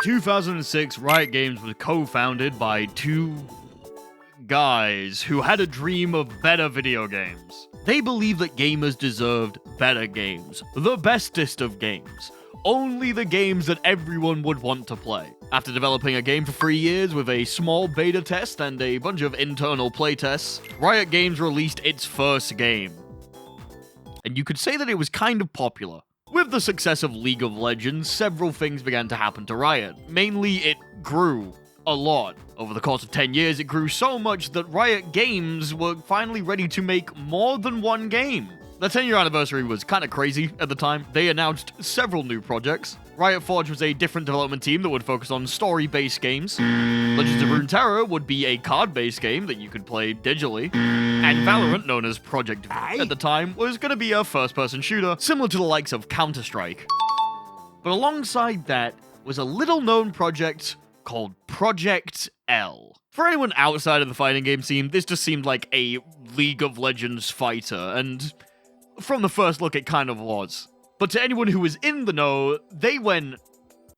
2006, Riot Games was co-founded by two guys who had a dream of better video games. They believed that gamers deserved better games, the bestest of games, only the games that everyone would want to play. After developing a game for 3 years with a small beta test and a bunch of internal playtests, Riot Games released its first game. And you could say that it was kind of popular. With the success of League of Legends, several things began to happen to Riot. Mainly, it grew a lot. Over the course of 10 years, it grew so much that Riot Games were finally ready to make more than one game. The 10-year anniversary was kind of crazy at the time. They announced several new projects. Riot Forge was a different development team that would focus on story-based games. Legends of Runeterra would be a card-based game that you could play digitally. And Valorant, known as Project V at the time, was going to be a first-person shooter, similar to the likes of Counter-Strike. But alongside that was a little-known project called Project L. For anyone outside of the fighting game scene, this just seemed like a League of Legends fighter, and from the first look, it kind of was. But to anyone who was in the know, they went,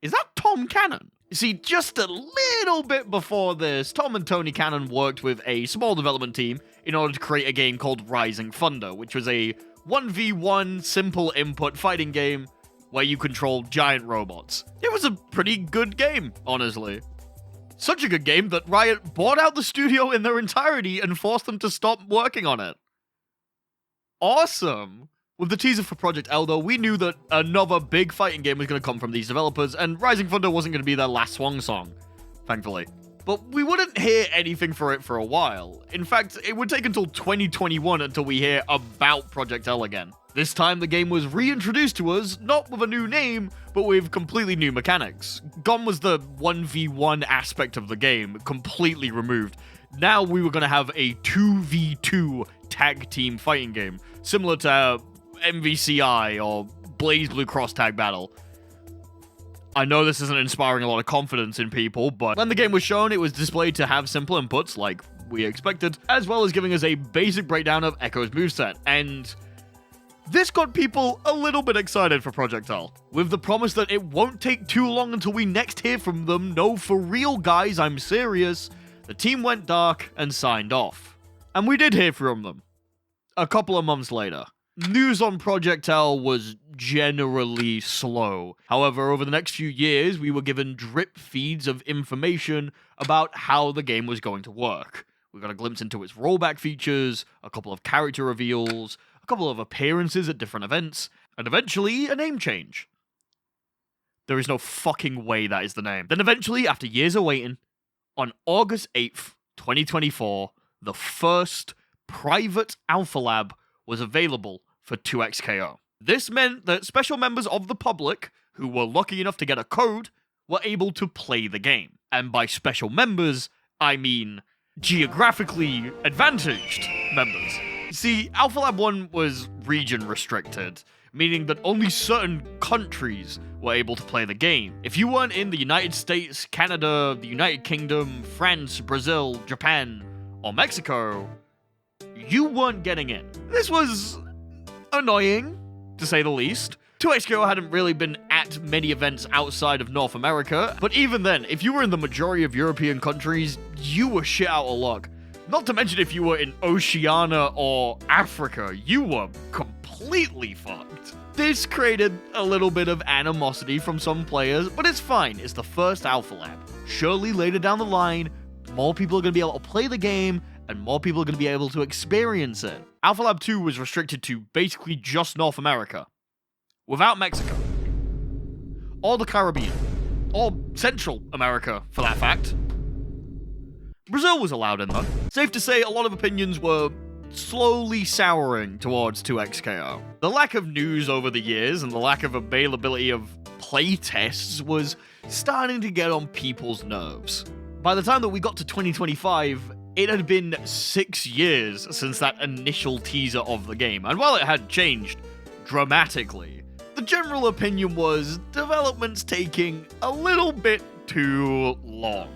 "Is that Tom Cannon?" See, just a little bit before this, Tom and Tony Cannon worked with a small development team in order to create a game called Rising Thunder, which was a 1v1 simple input fighting game where you control giant robots. It was a pretty good game, honestly. Such a good game that Riot bought out the studio in their entirety and forced them to stop working on it. Awesome! With the teaser for Project L, though, we knew that another big fighting game was going to come from these developers, and Rising Thunder wasn't going to be their last swan song, thankfully. But we wouldn't hear anything for it for a while. In fact, it would take until 2021 until we hear about Project L again. This time, the game was reintroduced to us, not with a new name, but with completely new mechanics. Gone was the 1v1 aspect of the game, completely removed. Now we were going to have a 2v2 tag team fighting game, similar to MVCI or BlazBlue Cross Tag Battle. I know this isn't inspiring a lot of confidence in people, but when the game was shown, it was displayed to have simple inputs, like we expected, as well as giving us a basic breakdown of Echo's moveset, and this got people a little bit excited for Project L, with the promise that it won't take too long until we next hear from them. No, for real, guys, I'm serious. The team went dark and signed off. And we did hear from them a couple of months later. News on Project L was generally slow. However, over the next few years, we were given drip feeds of information about how the game was going to work. We got a glimpse into its rollback features, a couple of character reveals, a couple of appearances at different events, and eventually a name change. There is no fucking way that is the name. Then eventually, after years of waiting, on August 8th, 2024, the first private Alpha Lab was available for 2XKO. This meant that special members of the public, who were lucky enough to get a code, were able to play the game. And by special members, I mean geographically advantaged members. See, Alpha Lab 1 was region restricted, meaning that only certain countries were able to play the game. If you weren't in the United States, Canada, the United Kingdom, France, Brazil, Japan, or Mexico, you weren't getting in. This was annoying, to say the least. 2XKO hadn't really been at many events outside of North America, but even then, if you were in the majority of European countries, you were shit out of luck. Not to mention if you were in Oceania or Africa, you were completely fucked. This created a little bit of animosity from some players, but it's fine. It's the first Alpha Lab. Surely later down the line, more people are going to be able to play the game, and more people are going to be able to experience it. Alpha Lab 2 was restricted to basically just North America, without Mexico, or the Caribbean, or Central America, for that fact. Brazil was allowed in, though. Safe to say, a lot of opinions were slowly souring towards 2XKO. The lack of news over the years and the lack of availability of playtests was starting to get on people's nerves. By the time that we got to 2025, it had been 6 years since that initial teaser of the game, and while it had changed dramatically, the general opinion was development's taking a little bit too long.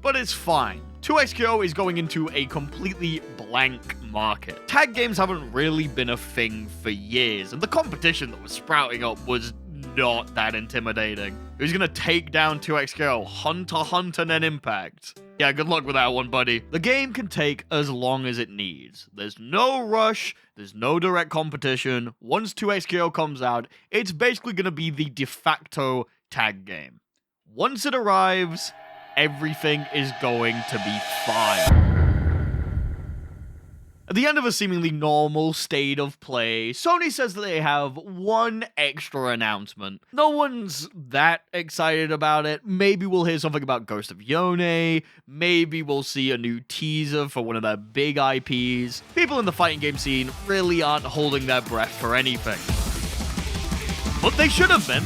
But it's fine. 2XKO is going into a completely blank market. Tag games haven't really been a thing for years, and the competition that was sprouting up was not that intimidating. Who's gonna take down 2XKO? Hunter, and then Impact. Yeah, good luck with that one, buddy. The game can take as long as it needs. There's no rush, there's no direct competition. Once 2XKO comes out, it's basically gonna be the de facto tag game. Once it arrives, everything is going to be fine. At the end of a seemingly normal state of play, Sony says that they have one extra announcement. No one's that excited about it. Maybe we'll hear something about Ghost of Yone. Maybe we'll see a new teaser for one of their big IPs. People in the fighting game scene really aren't holding their breath for anything. But they should have been.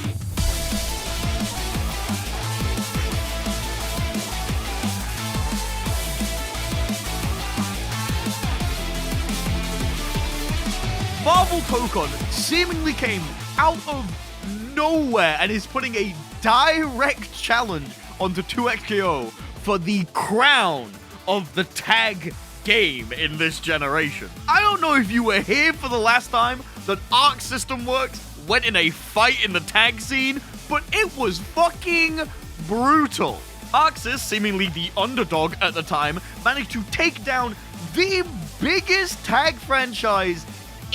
Marvel Tokon seemingly came out of nowhere and is putting a direct challenge onto 2XKO for the crown of the tag game in this generation. I don't know if you were here for the last time that Arc System Works went in a fight in the tag scene, but it was fucking brutal. ArcSys, seemingly the underdog at the time, managed to take down the biggest tag franchise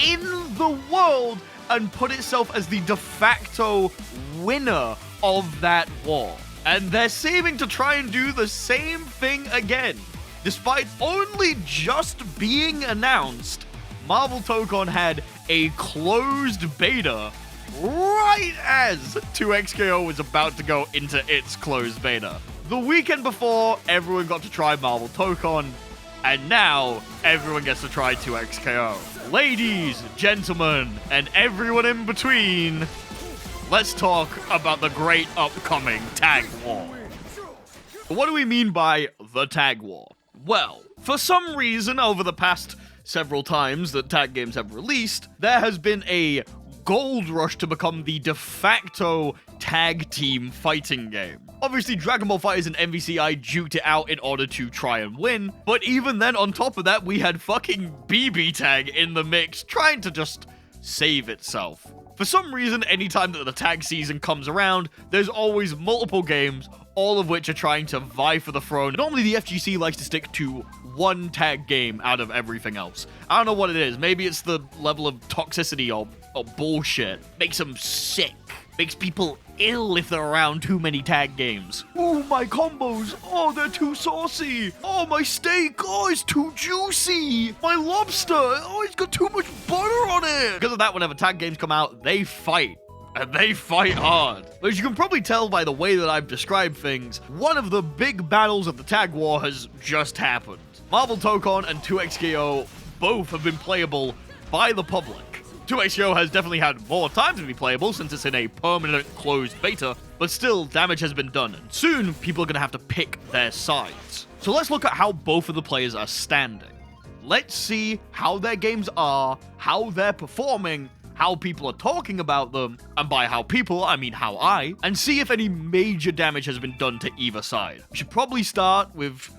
in the world and put itself as the de facto winner of that war. And they're seeming to try and do the same thing again. Despite only just being announced, Marvel Tokon had a closed beta right as 2XKO was about to go into its closed beta. The weekend before, everyone got to try Marvel Tokon, and now everyone gets to try 2XKO. Ladies, gentlemen, and everyone in between, let's talk about the great upcoming Tag War. What do we mean by the Tag War? Well, for some reason, over the past several times that tag games have released, there has been a gold rush to become the de facto tag team fighting game. Obviously, Dragon Ball FighterZ and MVCI duked it out in order to try and win, but even then, on top of that, we had fucking BB Tag in the mix trying to just save itself. For some reason, anytime that the tag season comes around, there's always multiple games, all of which are trying to vie for the throne. Normally, the FGC likes to stick to one tag game out of everything else. I don't know what it is. Maybe it's the level of toxicity or bullshit. Makes them sick. Makes people ill if they're around too many tag games. Oh, my combos. Oh, they're too saucy. Oh, my steak. Oh, it's too juicy. My lobster. Oh, it's got too much butter on it. Because of that, whenever tag games come out, they fight. And they fight hard. But as you can probably tell by the way that I've described things, one of the big battles of the Tag War has just happened. Marvel Tokon and 2XKO both have been playable by the public. 2XKO has definitely had more time to be playable since it's in a permanent closed beta, but still, damage has been done, and soon people are going to have to pick their sides. So let's look at how both of the players are standing. Let's see how their games are, how they're performing, how people are talking about them, and by how people, I mean how I, and see if any major damage has been done to either side. We should probably start with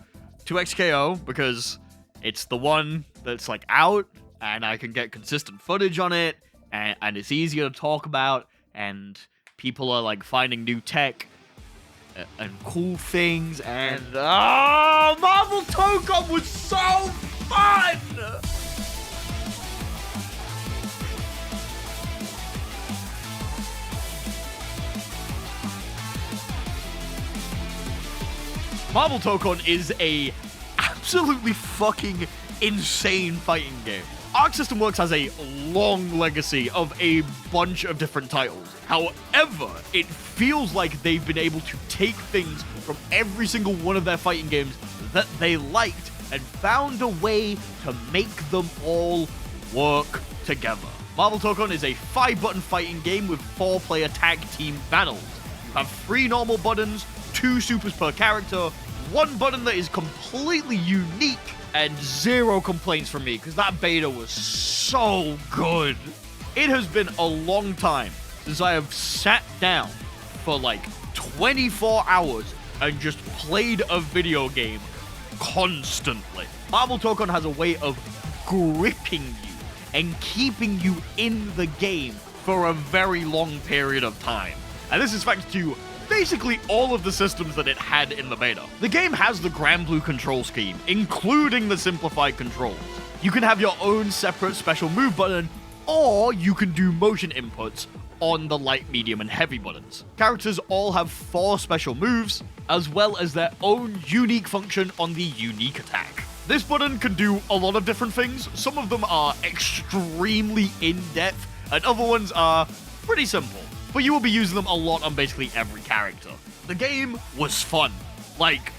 2XKO, because it's the one that's like out, and I can get consistent footage on it, and it's easier to talk about, and people are like finding new tech and cool things, and Marvel Tokon was so fun! Marvel Tokon is a absolutely fucking insane fighting game. Arc System Works has a long legacy of a bunch of different titles. However, it feels like they've been able to take things from every single one of their fighting games that they liked and found a way to make them all work together. Marvel Tokon is a 5-button fighting game with 4-player tag team battles. You have 3 normal buttons, 2 supers per character, 1 button that is completely unique, and 0 complaints from me, because that beta was so good. It has been a long time since I have sat down for like 24 hours and just played a video game constantly. Marvel Tokon has a way of gripping you and keeping you in the game for a very long period of time. And this is thanks to basically all of the systems that it had in the beta. The game has the Granblue control scheme, including the simplified controls. You can have your own separate special move button, or you can do motion inputs on the light, medium, and heavy buttons. Characters all have 4 special moves, as well as their own unique function on the unique attack. This button can do a lot of different things. Some of them are extremely in-depth, and other ones are pretty simple. But you will be using them a lot on basically every character. The game was fun. Like,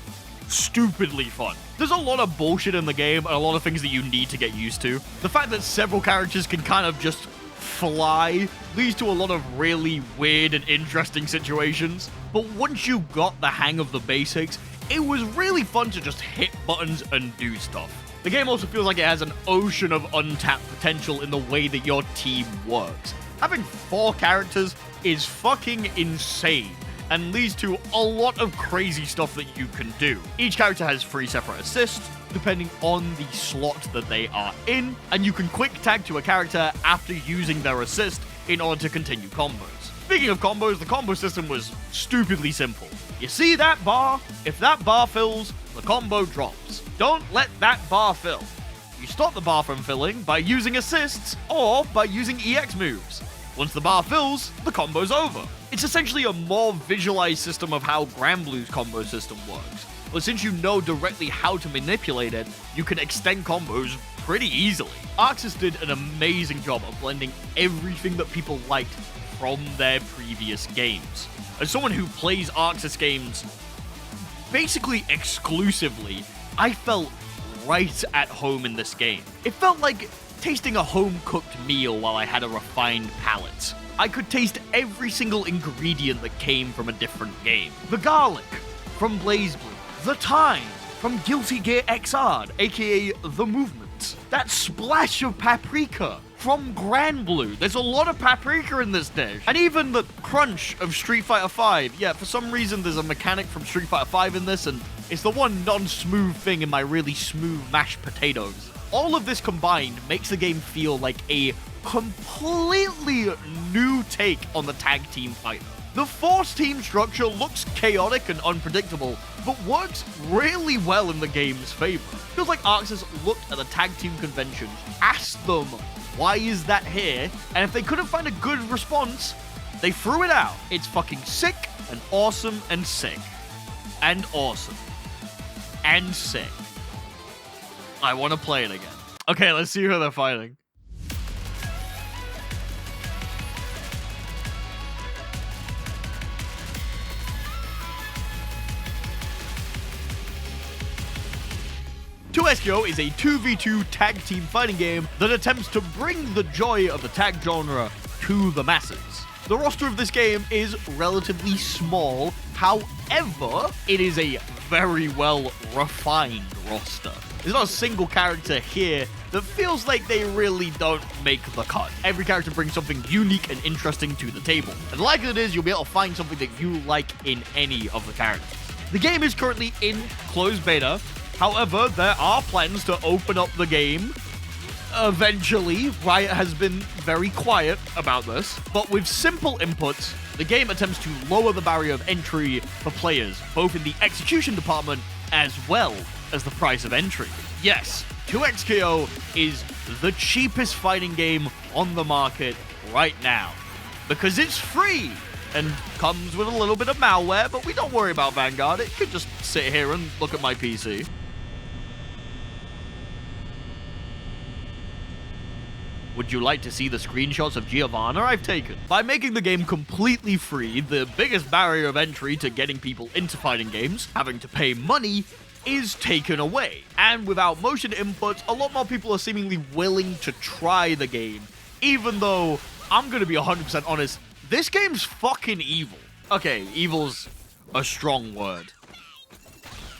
stupidly fun. There's a lot of bullshit in the game, and a lot of things that you need to get used to. The fact that several characters can kind of just fly leads to a lot of really weird and interesting situations. But once you got the hang of the basics, it was really fun to just hit buttons and do stuff. The game also feels like it has an ocean of untapped potential in the way that your team works. Having 4 characters is fucking insane and leads to a lot of crazy stuff that you can do. Each character has 3 separate assists, depending on the slot that they are in, and you can quick tag to a character after using their assist in order to continue combos. Speaking of combos, the combo system was stupidly simple. You see that bar? If that bar fills, the combo drops. Don't let that bar fill. You stop the bar from filling by using assists or by using EX moves. Once the bar fills, the combo's over. It's essentially a more visualized system of how Granblue's combo system works. But since you know directly how to manipulate it, you can extend combos pretty easily. ArcSys did an amazing job of blending everything that people liked from their previous games. As someone who plays ArcSys games basically exclusively, I felt right at home in this game. It felt like tasting a home-cooked meal while I had a refined palate. I could taste every single ingredient that came from a different game. The garlic from BlazBlue, the thyme from Guilty Gear Xrd, aka The Movement, that splash of paprika from Granblue. There's a lot of paprika in this dish. And even the crunch of Street Fighter V. Yeah, for some reason there's a mechanic from Street Fighter V in this, and it's the one non-smooth thing in my really smooth mashed potatoes. All of this combined makes the game feel like a completely new take on the tag team fighter. The Force team structure looks chaotic and unpredictable, but works really well in the game's favor. Feels like ArcSys looked at the tag team convention, asked them, why is that here? And if they couldn't find a good response, they threw it out. It's fucking sick and awesome and sick. And awesome. And sick. I want to play it again. Okay, let's see who they're fighting. SKO is a 2v2 tag team fighting game that attempts to bring the joy of the tag genre to the masses. The roster of this game is relatively small, however, it is a very well refined roster. There's not a single character here that feels like they really don't make the cut. Every character brings something unique and interesting to the table, and the likelihood is you'll be able to find something that you like in any of the characters. The game is currently in closed beta. However, there are plans to open up the game eventually. Riot has been very quiet about this, but with simple inputs, the game attempts to lower the barrier of entry for players, both in the execution department as well as the price of entry. Yes, 2XKO is the cheapest fighting game on the market right now, because it's free and comes with a little bit of malware, but we don't worry about Vanguard. It could just sit here and look at my PC. Would you like to see the screenshots of Giovanna I've taken? By making the game completely free, the biggest barrier of entry to getting people into fighting games, having to pay money, is taken away. And without motion inputs, a lot more people are seemingly willing to try the game, even though, I'm gonna be 100% honest, this game's fucking evil. Okay, evil's a strong word.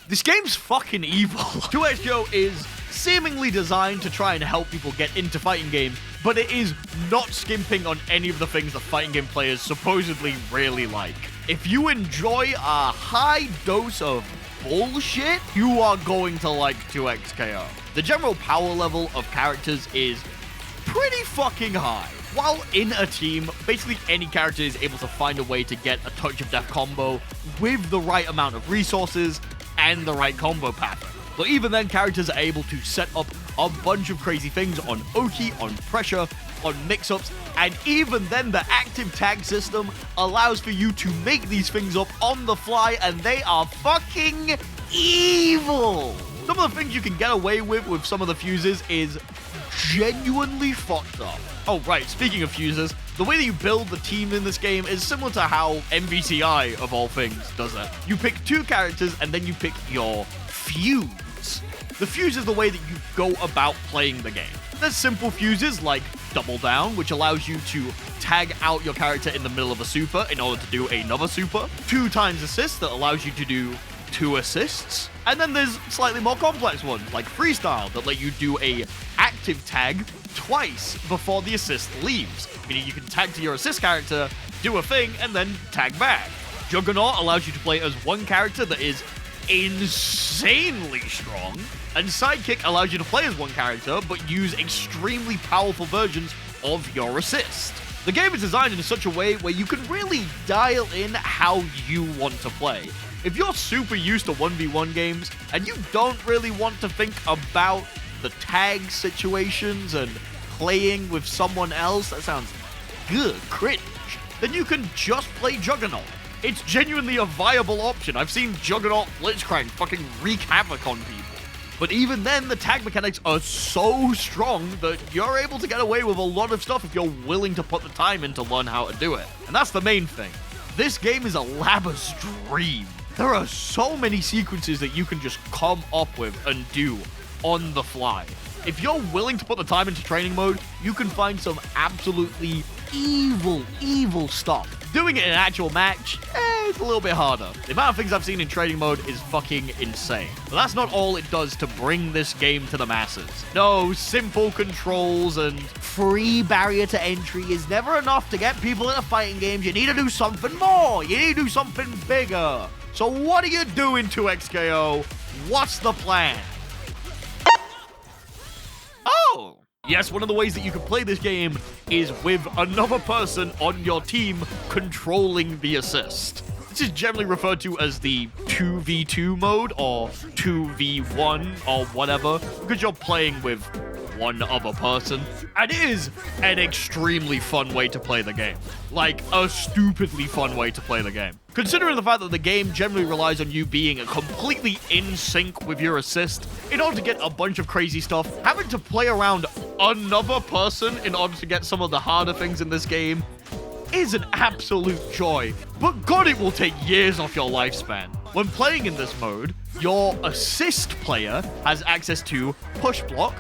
This game's fucking evil. 2XKO is seemingly designed to try and help people get into fighting games, but it is not skimping on any of the things that fighting game players supposedly really like. If you enjoy a high dose of bullshit, you are going to like 2XKO. The general power level of characters is pretty fucking high. While in a team, basically any character is able to find a way to get a touch of death combo with the right amount of resources and the right combo pattern. But even then, characters are able to set up a bunch of crazy things on Oki, on Pressure, on mix-ups, and even then the active tag system allows for you to make these things up on the fly, and they are fucking evil! Some of the things you can get away with some of the fuses is genuinely fucked up. Oh, right, speaking of fuses, the way that you build the team in this game is similar to how MVCI, of all things, does it. You pick 2 characters, and then you pick your fuse. The fuse is the way that you go about playing the game. There's simple fuses like Double Down, which allows you to tag out your character in the middle of a super in order to do another super. 2 times assist that allows you to do 2 assists. And then there's slightly more complex ones like Freestyle that let you do a active tag twice before the assist leaves. Meaning you can tag to your assist character, do a thing, and then tag back. Juggernaut allows you to play as one character that is insanely strong, and Sidekick allows you to play as one character but use extremely powerful versions of your assist. The game is designed in such a way where you can really dial in how you want to play. If you're super used to 1v1 games and you don't really want to think about the tag situations and playing with someone else, that sounds good, cringe, then you can just play Juggernaut. It's genuinely a viable option. I've seen Juggernaut Blitzcrank fucking wreak havoc on people. But even then, the tag mechanics are so strong that you're able to get away with a lot of stuff if you're willing to put the time in to learn how to do it. And that's the main thing. This game is a labor's dream. There are so many sequences that you can just come up with and do on the fly. If you're willing to put the time into training mode, you can find some absolutely evil stuff. Doing it in an actual match, it's a little bit harder. The amount of things I've seen in training mode is fucking insane. But that's not all it does to bring this game to the masses. No, simple controls and free barrier to entry is never enough to get people into fighting games. You need to do something more. You need to do something bigger. So what are you doing, 2XKO? What's the plan? Oh! Yes, one of the ways that you can play this game is with another person on your team controlling the assist. This is generally referred to as the 2v2 mode or 2v1 or whatever, because you're playing with one other person. And it is an extremely fun way to play the game. Like, a stupidly fun way to play the game. Considering the fact that the game generally relies on you being completely in sync with your assist, in order to get a bunch of crazy stuff, having to play around another person in order to get some of the harder things in this game is an absolute joy. But God, it will take years off your lifespan. When playing in this mode, your assist player has access to push block,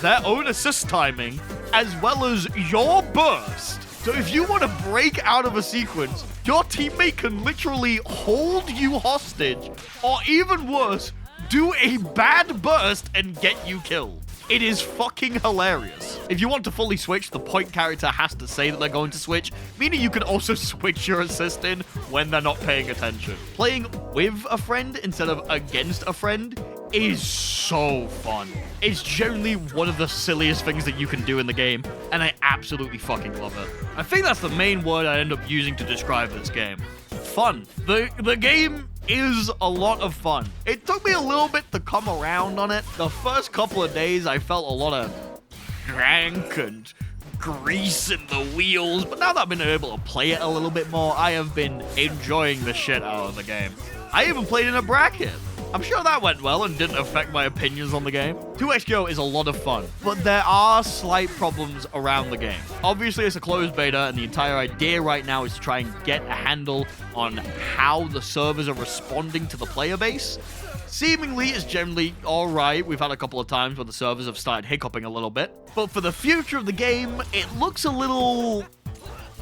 their own assist timing, as well as your burst. So if you want to break out of a sequence, your teammate can literally hold you hostage, or even worse, do a bad burst and get you killed. It is fucking hilarious. If you want to fully switch, the point character has to say that they're going to switch, meaning you can also switch your assist in when they're not paying attention. Playing with a friend instead of against a friend is so fun. It's generally one of the silliest things that you can do in the game, and I absolutely fucking love it. I think that's the main word I end up using to describe this game. Fun. The game is a lot of fun. It took me a little bit to come around on it. The first couple of days, I felt a lot of crank and grease in the wheels, but now that I've been able to play it a little bit more, I have been enjoying the shit out of the game. I even played in a bracket. I'm sure that went well and didn't affect my opinions on the game. 2XKO is a lot of fun, but there are slight problems around the game. Obviously, it's a closed beta, and the entire idea right now is to try and get a handle on how the servers are responding to the player base. Seemingly, it's generally alright. We've had a couple of times where the servers have started hiccuping a little bit. But for the future of the game, it looks a little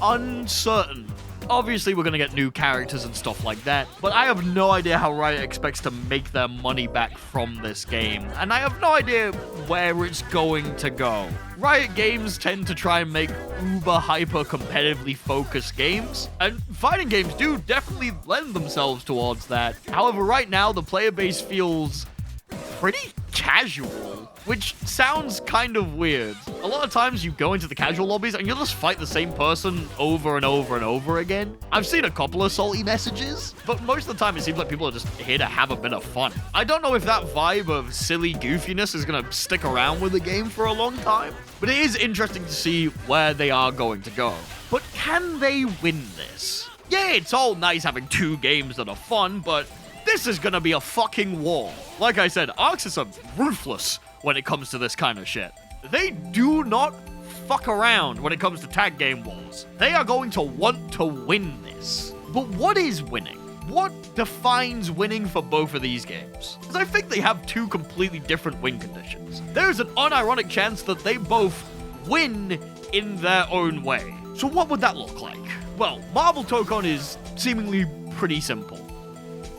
uncertain. Obviously, we're going to get new characters and stuff like that, but I have no idea how Riot expects to make their money back from this game, and I have no idea where it's going to go. Riot Games tend to try and make uber-hyper competitively focused games, and fighting games do definitely lend themselves towards that. However, right now, the player base feels pretty casual, which sounds kind of weird. A lot of times you go into the casual lobbies and you'll just fight the same person over and over and over again. I've seen a couple of salty messages, but most of the time it seems like people are just here to have a bit of fun. I don't know if that vibe of silly goofiness is gonna stick around with the game for a long time, but it is interesting to see where they are going to go. But can they win this? Yeah, it's all nice having 2 games that are fun, but this is gonna be a fucking war. Like I said, Arxis are ruthless when it comes to this kind of shit. They do not fuck around when it comes to tag game wars. They are going to want to win this. But what is winning? What defines winning for both of these games? Because I think they have 2 completely different win conditions. There's an unironic chance that they both win in their own way. So what would that look like? Well, Marvel Tokon is seemingly pretty simple.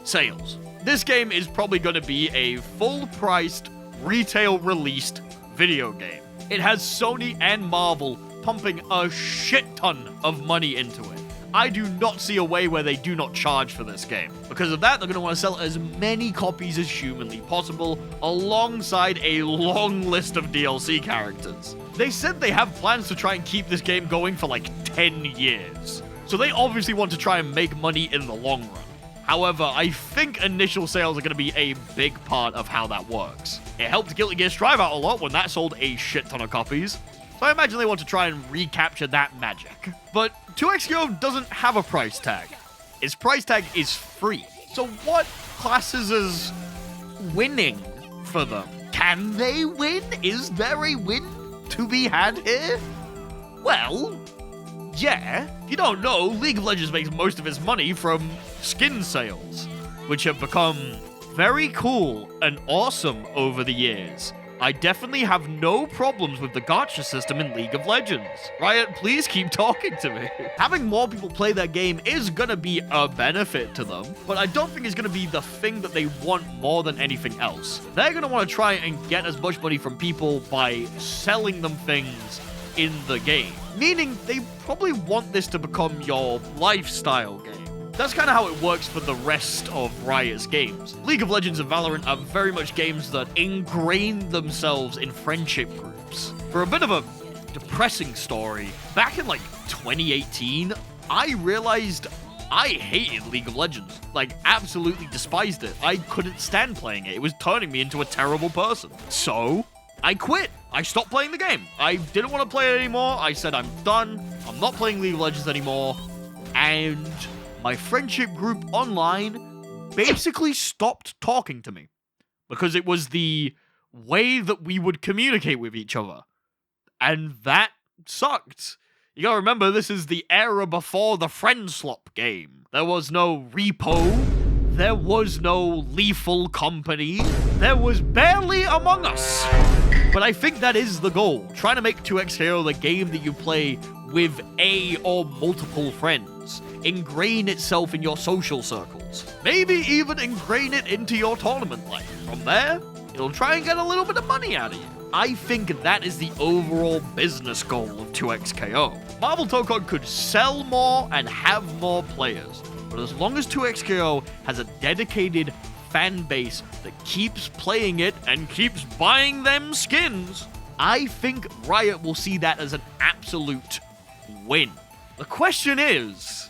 Sales. This game is probably going to be a full-priced, retail-released video game. It has Sony and Marvel pumping a shit ton of money into it. I do not see a way where they do not charge for this game. Because of that, they're going to want to sell as many copies as humanly possible, alongside a long list of DLC characters. They said they have plans to try and keep this game going for like 10 years. So they obviously want to try and make money in the long run. However, I think initial sales are going to be a big part of how that works. It helped Guilty Gear Strive out a lot when that sold a shit ton of copies. So I imagine they want to try and recapture that magic. But 2XKO doesn't have a price tag. Its price tag is free. So what classes as winning for them? Can they win? Is there a win to be had here? Well, yeah. If you don't know, League of Legends makes most of its money from skin sales, which have become very cool and awesome over the years. I definitely have no problems with the gacha system in League of Legends. Riot, please keep talking to me. Having more people play that game is gonna be a benefit to them, but I don't think it's gonna be the thing that they want more than anything else. They're gonna want to try and get as much money from people by selling them things in the game. Meaning they probably want this to become your lifestyle game. That's kind of how it works for the rest of Riot's games. League of Legends and Valorant are very much games that ingrain themselves in friendship groups. For a bit of a depressing story, back in like 2018, I realized I hated League of Legends. Like, absolutely despised it. I couldn't stand playing it. It was turning me into a terrible person. So I quit. I stopped playing the game. I didn't want to play it anymore. I said, I'm done. I'm not playing League of Legends anymore. And my friendship group online basically stopped talking to me because it was the way that we would communicate with each other. And that sucked. You gotta remember, this is the era before the friend slop game. There was no repo. There was no lethal company. There was barely Among Us. But I think that is the goal. Trying to make 2XKO the game that you play with a or multiple friends. Ingrain itself in your social circles. Maybe even ingrain it into your tournament life. From there, it'll try and get a little bit of money out of you. I think that is the overall business goal of 2XKO. Marvel Tokon could sell more and have more players. But as long as 2XKO has a dedicated fan base that keeps playing it and keeps buying them skins, I think Riot will see that as an absolute win. The question is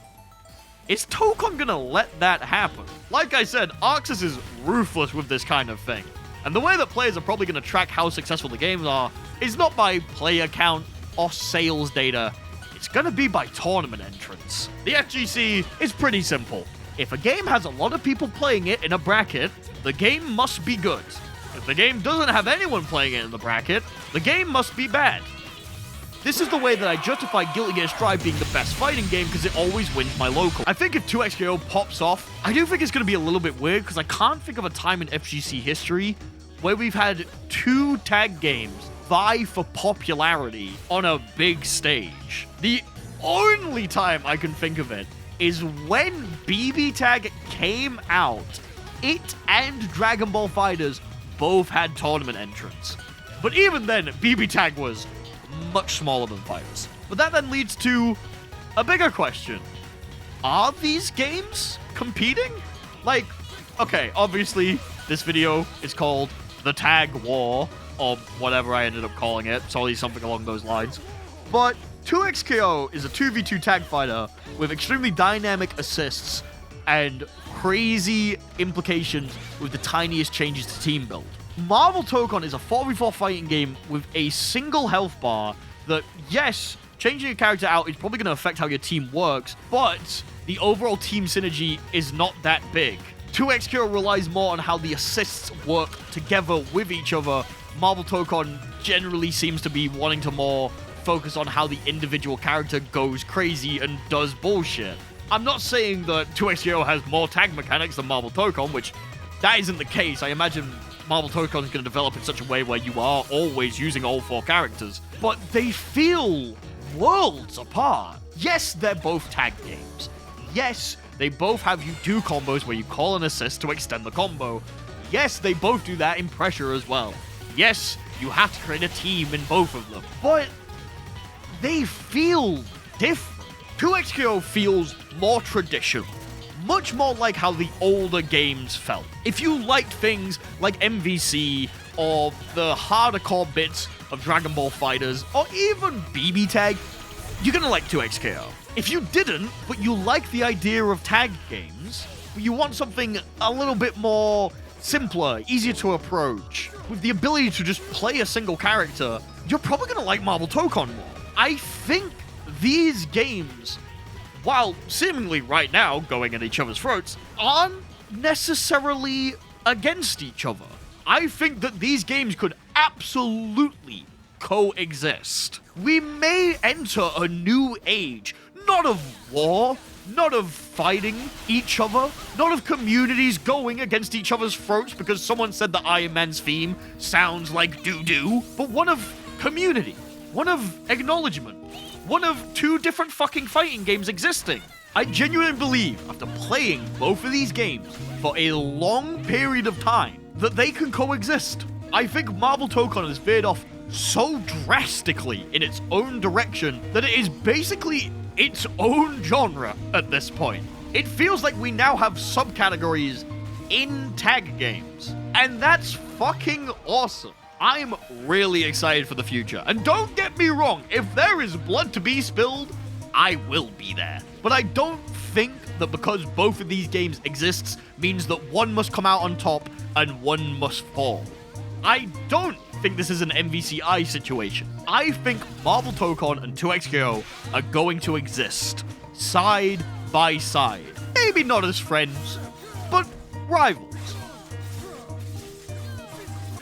Tokon gonna let that happen? Like I said, Arxis is ruthless with this kind of thing. And the way that players are probably gonna track how successful the games are is not by player count or sales data. It's gonna be by tournament entrance. The FGC is pretty simple. If a game has a lot of people playing it in a bracket, the game must be good. If the game doesn't have anyone playing it in the bracket, the game must be bad. This is the way that I justify Guilty Gear Strive being the best fighting game because it always wins my local. I think if 2XKO pops off, I do think it's going to be a little bit weird because I can't think of a time in FGC history where we've had 2 tag games vie for popularity on a big stage. The only time I can think of it is when BB Tag came out. It and Dragon Ball FighterZ both had tournament entrants. But even then, BB Tag was much smaller than FighterZ. But that then leads to a bigger question. Are these games competing? Like, okay, obviously, this video is called the tag war, or whatever I ended up calling it. Probably something along those lines. But 2XKO is a 2v2 tag fighter with extremely dynamic assists and crazy implications with the tiniest changes to team build. Marvel Tokon is a 4v4 fighting game with a single health bar that, yes, changing a character out is probably going to affect how your team works, but the overall team synergy is not that big. 2XKO relies more on how the assists work together with each other. Marvel Tokon generally seems to be wanting to more focus on how the individual character goes crazy and does bullshit. I'm not saying that 2XKO has more tag mechanics than Marvel Tokon, which that isn't the case. I imagine Marvel Tokon is going to develop in such a way where you are always using all 4 characters, but they feel worlds apart. Yes, they're both tag games. Yes, they both have you do combos where you call an assist to extend the combo. Yes, they both do that in pressure as well. Yes, you have to create a team in both of them, but they feel different. 2XKO feels more traditional, much more like how the older games felt. If you liked things like MVC or the harder core bits of Dragon Ball FighterZ or even BB Tag, you're gonna like 2XKO. If you didn't, but you like the idea of tag games, but you want something a little bit more simpler, easier to approach, with the ability to just play a single character, you're probably gonna like Marvel Tokon more. I think these games, while seemingly right now going at each other's throats, aren't necessarily against each other. I think that these games could absolutely coexist. We may enter a new age, not of war, not of fighting each other, not of communities going against each other's throats because someone said that Iron Man's theme sounds like doo-doo, but one of community, one of acknowledgement, one of 2 different fucking fighting games existing. I genuinely believe, after playing both of these games for a long period of time, that they can coexist. I think Marvel Tokon has veered off so drastically in its own direction that it is basically its own genre at this point. It feels like we now have subcategories in tag games, and that's fucking awesome. I'm really excited for the future, and don't get me wrong, if there is blood to be spilled, I will be there. But I don't think that because both of these games exists means that one must come out on top and one must fall. I don't think this is an MVCI situation. I think Marvel Tokon and 2XKO are going to exist side by side. Maybe not as friends, but rivals.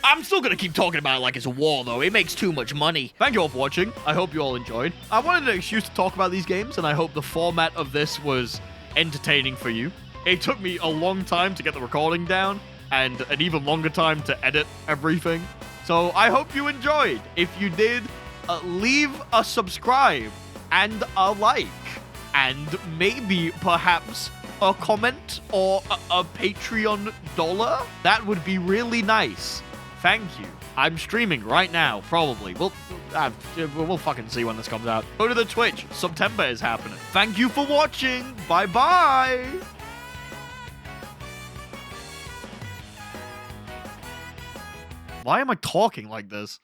I'm still gonna keep talking about it like it's a war, though. It makes too much money. Thank you all for watching. I hope you all enjoyed. I wanted an excuse to talk about these games, and I hope the format of this was entertaining for you. It took me a long time to get the recording down, and an even longer time to edit everything. So I hope you enjoyed. If you did, leave a subscribe and a like, and maybe perhaps a comment or a Patreon dollar. That would be really nice. Thank you. I'm streaming right now, probably. We'll fucking see when this comes out. Go to the Twitch. September is happening. Thank you for watching. Bye-bye. Why am I talking like this?